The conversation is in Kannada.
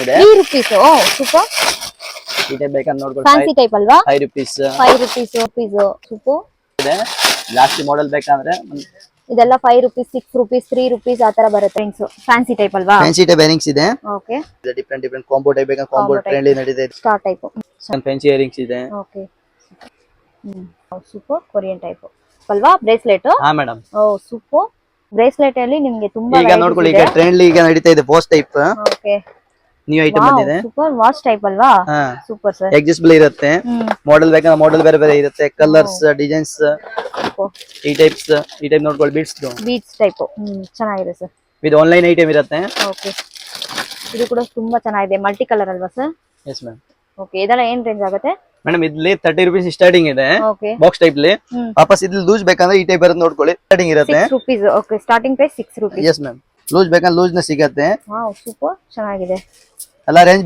ಇದೆ 3 rupees. ಓ ಸೂಪರ್. ಈ ಟೈಪ್ ಬೇಕಂತ ನೋಡ್ಕೊಳ್ಳಿ. ಫ್ಯಾನ್ಸಿ ಟೈಪ್ ಅಲ್ವಾ? 5 rupees 5 rupees ಸೂಪರ್. ಇದೆ. ಜಾಸ್ತಿ ಮಾಡೆಲ್ ಬೇಕಂದ್ರೆ ಇದೆಲ್ಲ 5 rupees 6 rupees 3 rupees ಆ ತರ ಬರುತ್ತೆ ಫ್ರೆಂಡ್ಸ್. ಫ್ಯಾನ್ಸಿ ಟೈಪ್ ಅಲ್ವಾ? ಫ್ಯಾನ್ಸಿ ಟೈಪ್ ಇಯರಿಂಗ್ಸ್ ಇದೆ. ಓಕೆ. ಇದು ಡಿಫರೆಂಟ್ ಕಾಂಬೋ ಟೈಪ್ ಬೇಕಂದ್ರೆ ಕಾಂಬೋ ಟ್ರೆಂಡ್ ನಡೀತಾ ಇದೆ. Star type. ಫ್ಯಾನ್ಸಿ ಇಯರಿಂಗ್ಸ್ ಇದೆ. ಓಕೆ. ಸೂಪರ್ ಕೊರಿಯನ್ ಟೈಪ್ ಅಲ್ವಾ? ಬ್ರೇಸ್ಲೆಟ್. ಹಾ ಮೇಡಂ. ಓ ಸೂಪರ್. ಬ್ರೇಸ್ಲೆಟ್ ಅಲ್ಲಿ ನಿಮಗೆ ತುಂಬಾ ಈಗ ನೋಡ್ಕೊಳ್ಳಿ, ಈಗ ಟ್ರೆಂಡ್ ಈಗ ನಡೀತಾ ಇದೆ boss type. Okay. New item ಬಂದಿದೆ. ಸೂಪರ್ ವಾಚ್ ಟೈಪ್ ಅಲ್ವಾ? Super sir. ಎಡ್ಜಸ್ಟಬಲ್ ಇರುತ್ತೆ. ಮಾಡೆಲ್ ಬೇಕಂದ್ರೆ ಮಾಡೆಲ್ ಬೇರೆ ಬೇರೆ ಇರುತ್ತೆ. ಕಲರ್ಸ್ ಡಿಸೈನ್ಸ್ ಈ ಟೈಪ್ ನೋಡ್ಕೊಳ್ಳಿ. ಬೀಡ್ಸ್ ಟೈಪ್ ಚೆನ್ನಾಗಿದೆ ಸರ್. ಇದು ಆನ್ಲೈನ್ ಐಟಮ್ ಇರುತ್ತೆ. ಓಕೆ. ಇದು ಕೂಡ ತುಂಬಾ ಚೆನ್ನಾಗಿದೆ. ಮಲ್ಟಿ ಕಲರ್ ಅಲ್ವಾ ಸರ್? Yes ma'am. ಓಕೆ. ಇದೆಲ್ಲ ಏನ್ ರೇಂಜ್ ಆಗುತ್ತೆ ಮೇಡಮ್? ಇಲ್ಲಿ 30 rupees ಸ್ಟಾರ್ಟಿಂಗ್ ಇದೆ ಓಕೆ. ಬಾಕ್ಸ್ ಟೈಪ್ ಲಿ. ವಾಪಸ್ ಇಲ್ಲಿ ಲೂಸ್ ಬೇಕಂದ್ರೆ ಈ ಟೈಪ್ ಬರುತ್ತೆ ನೋಡ್ಕೊಳ್ಳಿ. ಸ್ಟಾರ್ಟಿಂಗ್ ಇರುತ್ತೆ 6 rupees. Okay. Starting price 6 rupees. Yes ma'am. Loose ಬೇಕಂದ್ರೆ ಲೂಸ್ ನ ಸಿಗುತ್ತೆ. ವಾವ್ ಸೂಪರ್ ಚೆನ್ನಾಗಿದೆ. ಎಲ್ಲ ರೇಂಜ್